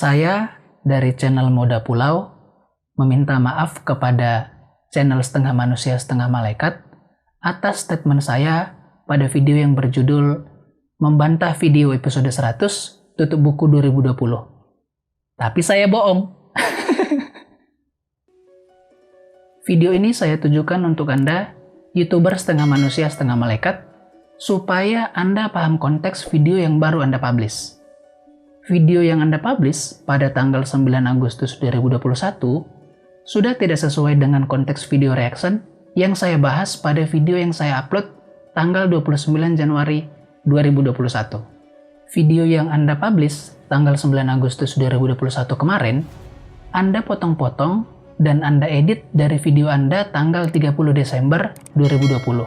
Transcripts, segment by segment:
Saya dari channel Moda Pulau meminta maaf kepada channel Setengah Manusia Setengah Malaikat atas statement saya pada video yang berjudul membantah video episode 100 tutup buku 2020. Tapi saya bohong. Video ini saya tujukan untuk Anda, YouTuber Setengah Manusia Setengah Malaikat, supaya Anda paham konteks video yang baru Anda publish. Video yang Anda publish pada tanggal 9 Agustus 2021 sudah tidak sesuai dengan konteks video reaction yang saya bahas pada video yang saya upload tanggal 29 Januari 2021. Video yang Anda publish tanggal 9 Agustus 2021 kemarin, Anda potong-potong dan Anda edit dari video Anda tanggal 30 Desember 2020.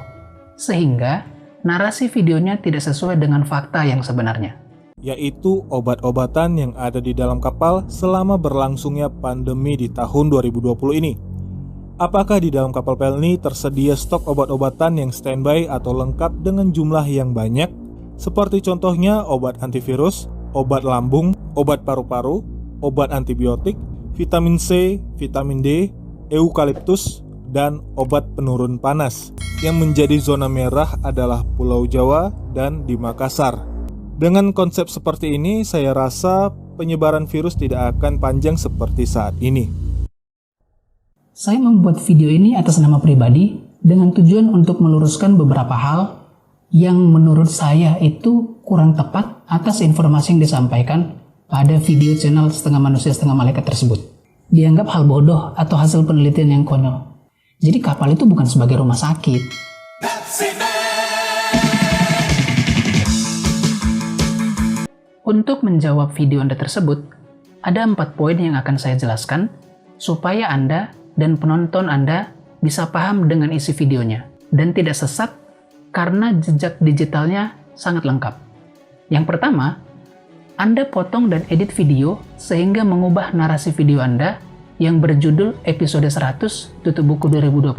Sehingga narasi videonya tidak sesuai dengan fakta yang sebenarnya, yaitu obat-obatan yang ada di dalam kapal selama berlangsungnya pandemi di tahun 2020 ini. Apakah di dalam kapal Pelni tersedia stok obat-obatan yang standby atau lengkap dengan jumlah yang banyak, seperti contohnya obat antivirus, obat lambung, obat paru-paru, obat antibiotik, vitamin C, vitamin D, eukaliptus, dan obat penurun panas. Yang menjadi zona merah adalah Pulau Jawa dan di Makassar. Dengan konsep seperti ini, saya rasa penyebaran virus tidak akan panjang seperti saat ini. Saya membuat video ini atas nama pribadi dengan tujuan untuk meluruskan beberapa hal yang menurut saya itu kurang tepat atas informasi yang disampaikan pada video channel Setengah Manusia Setengah Malaikat tersebut. Dianggap hal bodoh atau hasil penelitian yang konyol. Jadi kapal itu bukan sebagai rumah sakit. Untuk menjawab video Anda tersebut, ada 4 poin yang akan saya jelaskan supaya Anda dan penonton Anda bisa paham dengan isi videonya dan tidak sesat karena jejak digitalnya sangat lengkap. Yang pertama, Anda potong dan edit video sehingga mengubah narasi video Anda yang berjudul episode 100 tutup buku 2020,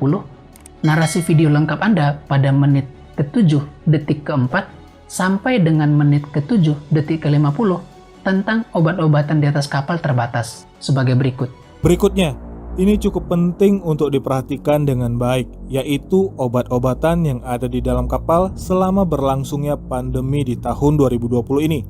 narasi video lengkap Anda pada menit ke-7 detik ke-4 sampai dengan menit ke-7 detik ke-50 tentang obat-obatan di atas kapal terbatas sebagai berikut. Berikutnya, ini cukup penting untuk diperhatikan dengan baik, yaitu obat-obatan yang ada di dalam kapal selama berlangsungnya pandemi di tahun 2020 ini.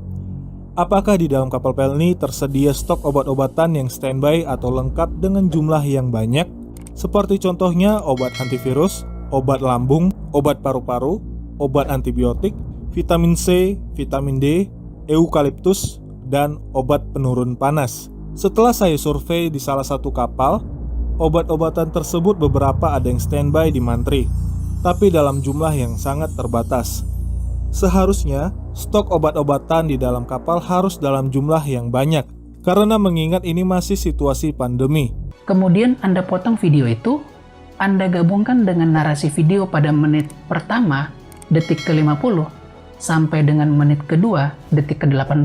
Apakah di dalam kapal Pelni tersedia stok obat-obatan yang standby atau lengkap dengan jumlah yang banyak, seperti contohnya obat antivirus, obat lambung, obat paru-paru, obat antibiotik, vitamin C, vitamin D, eukaliptus, dan obat penurun panas. Setelah saya survei di salah satu kapal, obat-obatan tersebut beberapa ada yang standby di mantri, tapi dalam jumlah yang sangat terbatas. Seharusnya, stok obat-obatan di dalam kapal harus dalam jumlah yang banyak, karena mengingat ini masih situasi pandemi. Kemudian Anda potong video itu, Anda gabungkan dengan narasi video pada menit pertama, detik ke-50, sampai dengan menit kedua, detik ke-18,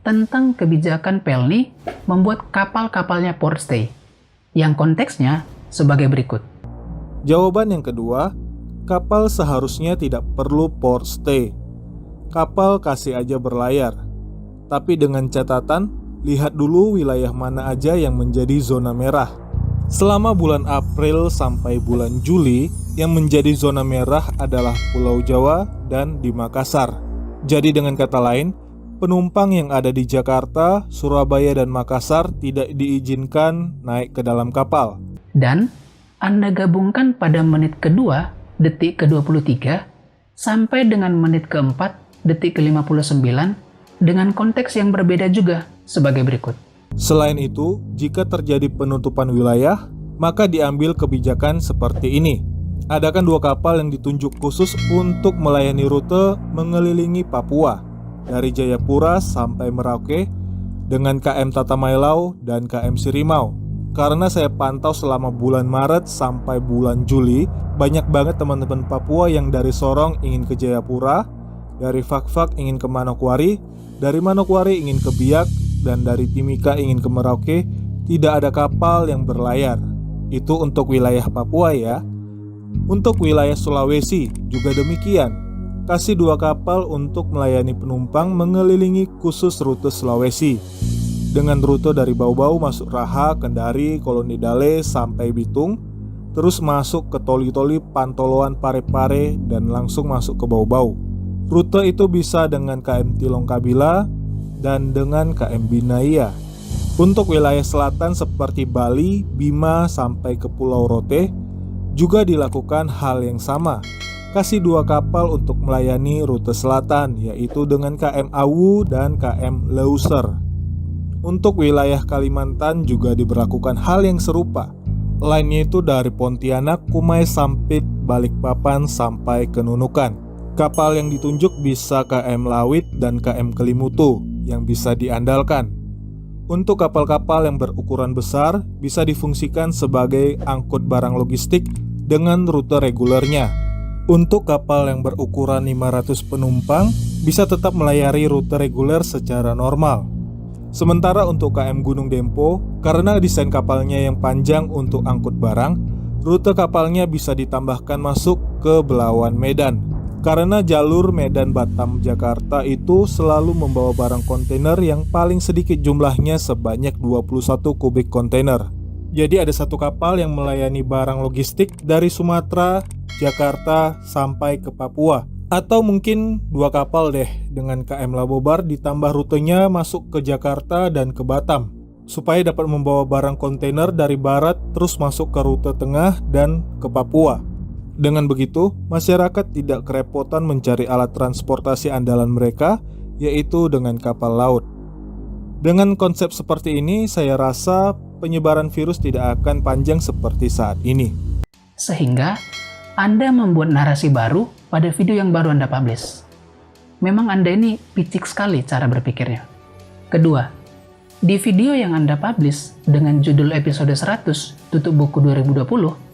tentang kebijakan Pelni membuat kapal-kapalnya port stay, yang konteksnya sebagai berikut. Jawaban yang kedua, kapal seharusnya tidak perlu port stay. Kapal kasih aja berlayar. Tapi dengan catatan, lihat dulu wilayah mana aja yang menjadi zona merah. Selama bulan April sampai bulan Juli, yang menjadi zona merah adalah Pulau Jawa dan di Makassar. Jadi dengan kata lain, penumpang yang ada di Jakarta, Surabaya, dan Makassar tidak diizinkan naik ke dalam kapal. Dan Anda gabungkan pada menit kedua, detik ke-23, sampai dengan menit keempat, detik ke-59, dengan konteks yang berbeda juga sebagai berikut. Selain itu, jika terjadi penutupan wilayah, maka diambil kebijakan seperti ini. Adakan 2 kapal yang ditunjuk khusus untuk melayani rute mengelilingi Papua, dari Jayapura sampai Merauke, dengan KM Tatamailau dan KM Sirimau. Karena saya pantau selama bulan Maret sampai bulan Juli, banyak banget teman-teman Papua yang dari Sorong ingin ke Jayapura, dari Fak-Fak ingin ke Manokwari, dari Manokwari ingin ke Biak, dan dari Timika ingin ke Merauke. Tidak ada kapal yang berlayar. Itu untuk wilayah Papua ya. Untuk wilayah Sulawesi juga demikian. Kasih 2 kapal untuk melayani penumpang mengelilingi khusus rute Sulawesi. dengan rute dari Bau-Bau masuk Raha, Kendari, Koloni Dale sampai Bitung, terus masuk ke Toli-Toli, Pantoloan, Parepare, dan langsung masuk ke Bau-Bau. Rute itu bisa dengan KM Tilong Kabila dan dengan KM Binaya. Untuk wilayah selatan seperti Bali, Bima, sampai ke Pulau Rote, juga dilakukan hal yang sama. Kasih 2 kapal untuk melayani rute selatan, yaitu dengan KM Awu dan KM Leuser. Untuk wilayah Kalimantan juga diberlakukan hal yang serupa. Lainnya itu dari Pontianak, Kumai, Sampit, Balikpapan, sampai ke Nunukan. Kapal yang ditunjuk bisa KM Lawit dan KM Kelimutu yang bisa diandalkan. Untuk kapal-kapal yang berukuran besar bisa difungsikan sebagai angkut barang logistik dengan rute regulernya. Untuk kapal yang berukuran 500 penumpang bisa tetap melayari rute reguler secara normal. Sementara untuk KM Gunung Dempo, karena desain kapalnya yang panjang untuk angkut barang, rute kapalnya bisa ditambahkan masuk ke Belawan Medan. Karena jalur Medan Batam Jakarta itu selalu membawa barang kontainer yang paling sedikit jumlahnya sebanyak 21 kubik kontainer. Jadi ada 1 kapal yang melayani barang logistik dari Sumatera, Jakarta, sampai ke Papua. Atau mungkin 2 kapal deh dengan KM Labobar ditambah rutenya masuk ke Jakarta dan ke Batam, supaya dapat membawa barang kontainer dari barat terus masuk ke rute tengah dan ke Papua. Dengan begitu, masyarakat tidak kerepotan mencari alat transportasi andalan mereka, yaitu dengan kapal laut. Dengan konsep seperti ini, saya rasa penyebaran virus tidak akan panjang seperti saat ini. Sehingga Anda membuat narasi baru pada video yang baru Anda publish. Memang Anda ini picik sekali cara berpikirnya. Kedua, di video yang Anda publish dengan judul episode 100 tutup buku 2020,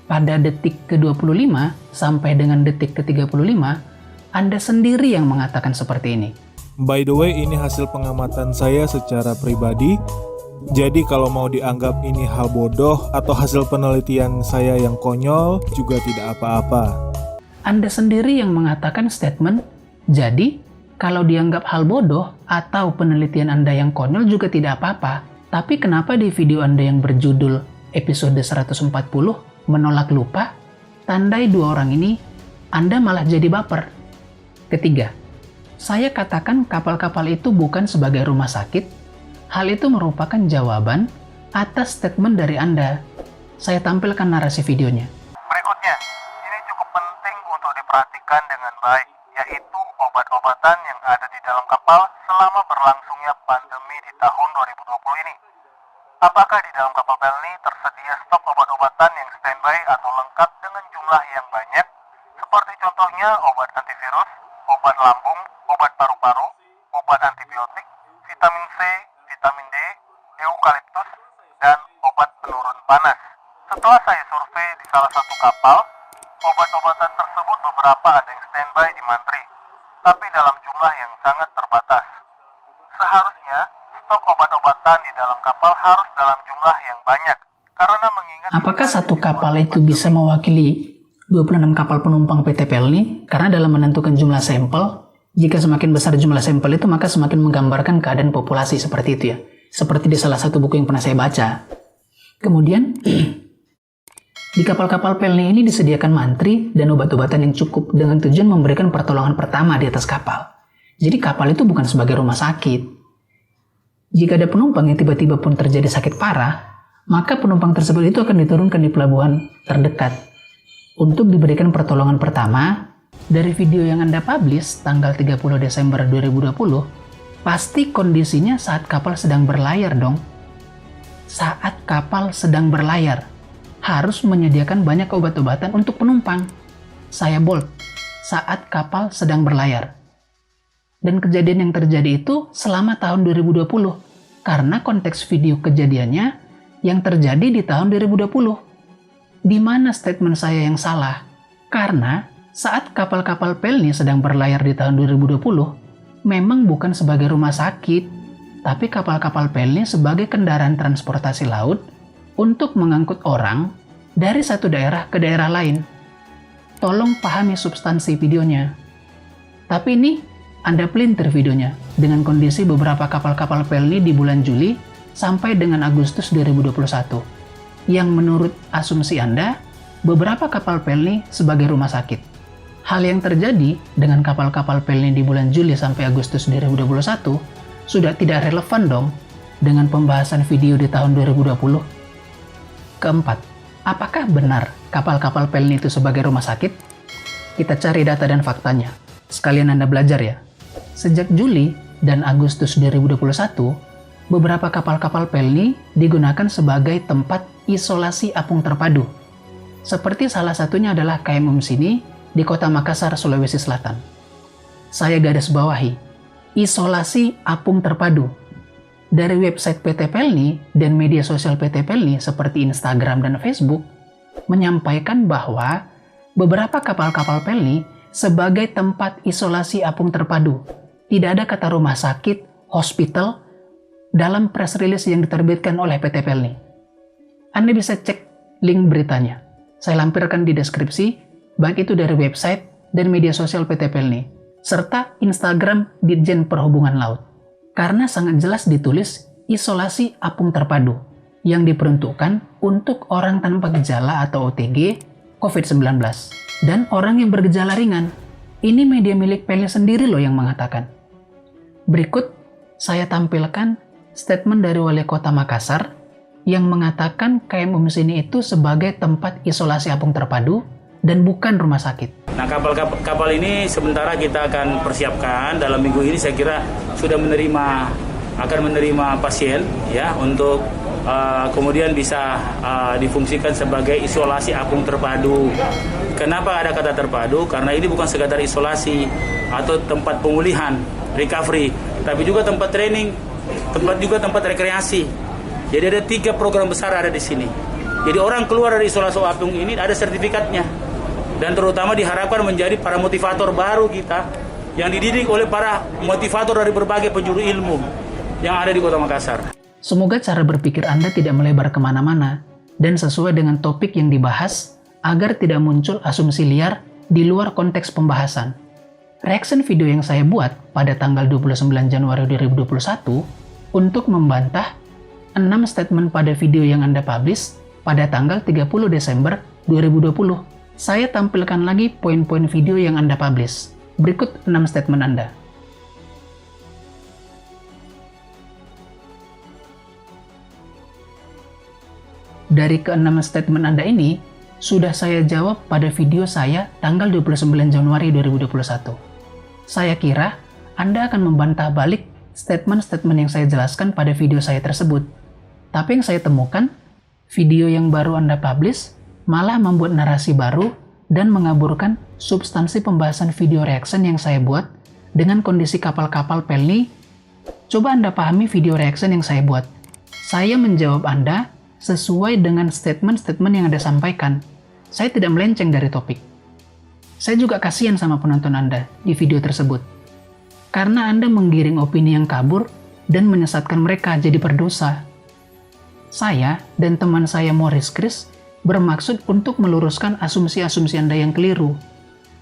pada detik ke-25 sampai dengan detik ke-35, Anda sendiri yang mengatakan seperti ini. By the way, ini hasil pengamatan saya secara pribadi. Jadi kalau mau dianggap ini hal bodoh atau hasil penelitian saya yang konyol, juga tidak apa-apa. Anda sendiri yang mengatakan statement, jadi kalau dianggap hal bodoh atau penelitian Anda yang konyol juga tidak apa-apa. Tapi kenapa di video Anda yang berjudul episode 140, menolak lupa, tandai 2 orang ini, Anda malah jadi baper. Ketiga, saya katakan kapal-kapal itu bukan sebagai rumah sakit. Hal itu merupakan jawaban atas statement dari Anda. Saya tampilkan narasi videonya. Berikutnya, ini cukup penting untuk diperhatikan dengan baik, yaitu obat-obatan yang ada di dalam kapal selama berlangsungnya pandemi di tahun 2020 ini. Apakah di dalam kapal Pelni tersedia stok obat-obatan yang standby atau lengkap dengan jumlah yang banyak, seperti contohnya obat antivirus, obat lambung, obat paru-paru, obat antibiotik, vitamin C, vitamin D, eukaliptus, dan obat penurun panas. Setelah saya survei di salah satu kapal, obat-obatan tersebut beberapa ada yang standby di Mantri, tapi dalam jumlah yang sangat terbatas. Seharusnya, stok obat-obatan di dalam kapal harus dalam jumlah yang banyak, karena mengingat... Apakah satu kapal itu bisa mewakili 26 kapal penumpang PT Pelni? Karena dalam menentukan jumlah sampel, jika semakin besar jumlah sampel itu, maka semakin menggambarkan keadaan populasi seperti itu ya. Seperti di salah satu buku yang pernah saya baca. Kemudian, di kapal-kapal Pelni ini disediakan mantri dan obat-obatan yang cukup dengan tujuan memberikan pertolongan pertama di atas kapal. Jadi kapal itu bukan sebagai rumah sakit. Jika ada penumpang yang tiba-tiba pun terjadi sakit parah, maka penumpang tersebut itu akan diturunkan di pelabuhan terdekat untuk diberikan pertolongan pertama. Dari video yang Anda publish tanggal 30 Desember 2020, pasti kondisinya saat kapal sedang berlayar dong. Saat kapal sedang berlayar, harus menyediakan banyak obat-obatan untuk penumpang. Saya bold, saat kapal sedang berlayar. Dan kejadian yang terjadi itu selama tahun 2020, karena konteks video kejadiannya yang terjadi di tahun 2020. Di mana statement saya yang salah? Karena saat kapal-kapal Pelni sedang berlayar di tahun 2020, memang bukan sebagai rumah sakit, tapi kapal-kapal Pelni sebagai kendaraan transportasi laut untuk mengangkut orang dari satu daerah ke daerah lain. Tolong pahami substansi videonya. Tapi ini Anda pelintir videonya dengan kondisi beberapa kapal-kapal Pelni di bulan Juli sampai dengan Agustus 2021, yang menurut asumsi Anda, beberapa kapal Pelni sebagai rumah sakit. Hal yang terjadi dengan kapal-kapal Pelni di bulan Juli sampai Agustus 2021 sudah tidak relevan dong dengan pembahasan video di tahun 2020. Keempat, apakah benar kapal-kapal Pelni itu sebagai rumah sakit? Kita cari data dan faktanya. Sekalian Anda belajar ya. Sejak Juli dan Agustus 2021, beberapa kapal-kapal Pelni digunakan sebagai tempat isolasi apung terpadu. Seperti salah satunya adalah KM Umsini di Kota Makassar, Sulawesi Selatan. Saya garis bawahi, isolasi apung terpadu. Dari website PT Pelni dan media sosial PT Pelni seperti Instagram dan Facebook menyampaikan bahwa beberapa kapal-kapal Pelni sebagai tempat isolasi apung terpadu. Tidak ada kata rumah sakit, hospital, dalam press release yang diterbitkan oleh PT Pelni. Anda bisa cek link beritanya. Saya lampirkan di deskripsi, baik itu dari website dan media sosial PT Pelni, serta Instagram Ditjen Perhubungan Laut. Karena sangat jelas ditulis isolasi apung terpadu, yang diperuntukkan untuk orang tanpa gejala atau OTG COVID-19, dan orang yang bergejala ringan. Ini media milik Pelni sendiri loh yang mengatakan. Berikut, saya tampilkan statement dari Wali Kota Makassar yang mengatakan KM Umsini itu sebagai tempat isolasi apung terpadu dan bukan rumah sakit. Nah, kapal ini sementara kita akan persiapkan dalam minggu ini. Saya kira sudah akan menerima pasien ya untuk kemudian bisa difungsikan sebagai isolasi apung terpadu. Kenapa ada kata terpadu? Karena ini bukan sekadar isolasi atau tempat pemulihan, recovery, tapi juga tempat training, tempat rekreasi. Jadi ada 3 program besar ada di sini. Jadi orang keluar dari isolasi apung ini ada sertifikatnya, dan terutama diharapkan menjadi para motivator baru kita yang dididik oleh para motivator dari berbagai penjuru ilmu yang ada di Kota Makassar. Semoga cara berpikir Anda tidak melebar kemana-mana dan sesuai dengan topik yang dibahas agar tidak muncul asumsi liar di luar konteks pembahasan. Reaction video yang saya buat pada tanggal 29 Januari 2021 untuk membantah 6 statement pada video yang Anda publish pada tanggal 30 Desember 2020. Saya tampilkan lagi poin-poin video yang Anda publish. Berikut 6 statement Anda. Dari ke-6 statement Anda ini, sudah saya jawab pada video saya tanggal 29 Januari 2021. Saya kira Anda akan membantah balik statement-statement yang saya jelaskan pada video saya tersebut. Tapi yang saya temukan, video yang baru Anda publish malah membuat narasi baru dan mengaburkan substansi pembahasan video reaction yang saya buat dengan kondisi kapal-kapal Pelni. Coba Anda pahami video reaction yang saya buat. Saya menjawab Anda sesuai dengan statement-statement yang Anda sampaikan. Saya tidak melenceng dari topik. Saya juga kasihan sama penonton Anda di video tersebut. Karena Anda menggiring opini yang kabur dan menyesatkan mereka jadi berdosa. Saya dan teman saya Morris Chris bermaksud untuk meluruskan asumsi-asumsi Anda yang keliru,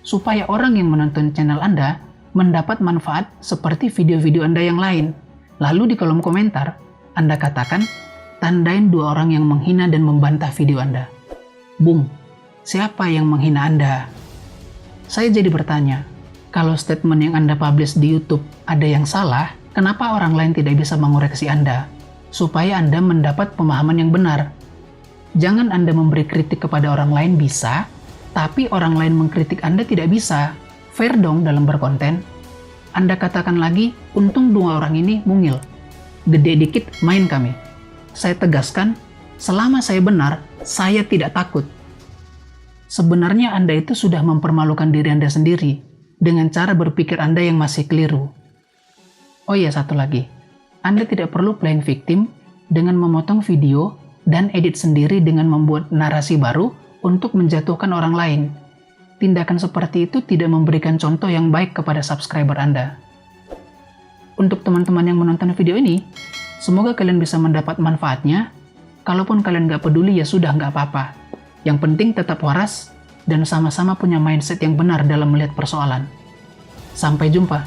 supaya orang yang menonton channel Anda mendapat manfaat seperti video-video Anda yang lain. Lalu di kolom komentar, Anda katakan, tandain 2 orang yang menghina dan membantah video Anda. Bung, siapa yang menghina Anda? Saya jadi bertanya, kalau statement yang Anda publish di YouTube ada yang salah, kenapa orang lain tidak bisa mengoreksi Anda? Supaya Anda mendapat pemahaman yang benar. Jangan Anda memberi kritik kepada orang lain bisa, tapi orang lain mengkritik Anda tidak bisa. Fair dong dalam berkonten. Anda katakan lagi, untung 2 orang ini mungil. Gede dikit main kami. Saya tegaskan, selama saya benar, saya tidak takut. Sebenarnya Anda itu sudah mempermalukan diri Anda sendiri dengan cara berpikir Anda yang masih keliru. Oh iya, satu lagi. Anda tidak perlu playing victim dengan memotong video dan edit sendiri dengan membuat narasi baru untuk menjatuhkan orang lain. Tindakan seperti itu tidak memberikan contoh yang baik kepada subscriber Anda. Untuk teman-teman yang menonton video ini, semoga kalian bisa mendapat manfaatnya. Kalaupun kalian nggak peduli ya sudah, nggak apa-apa. Yang penting tetap waras dan sama-sama punya mindset yang benar dalam melihat persoalan. Sampai jumpa.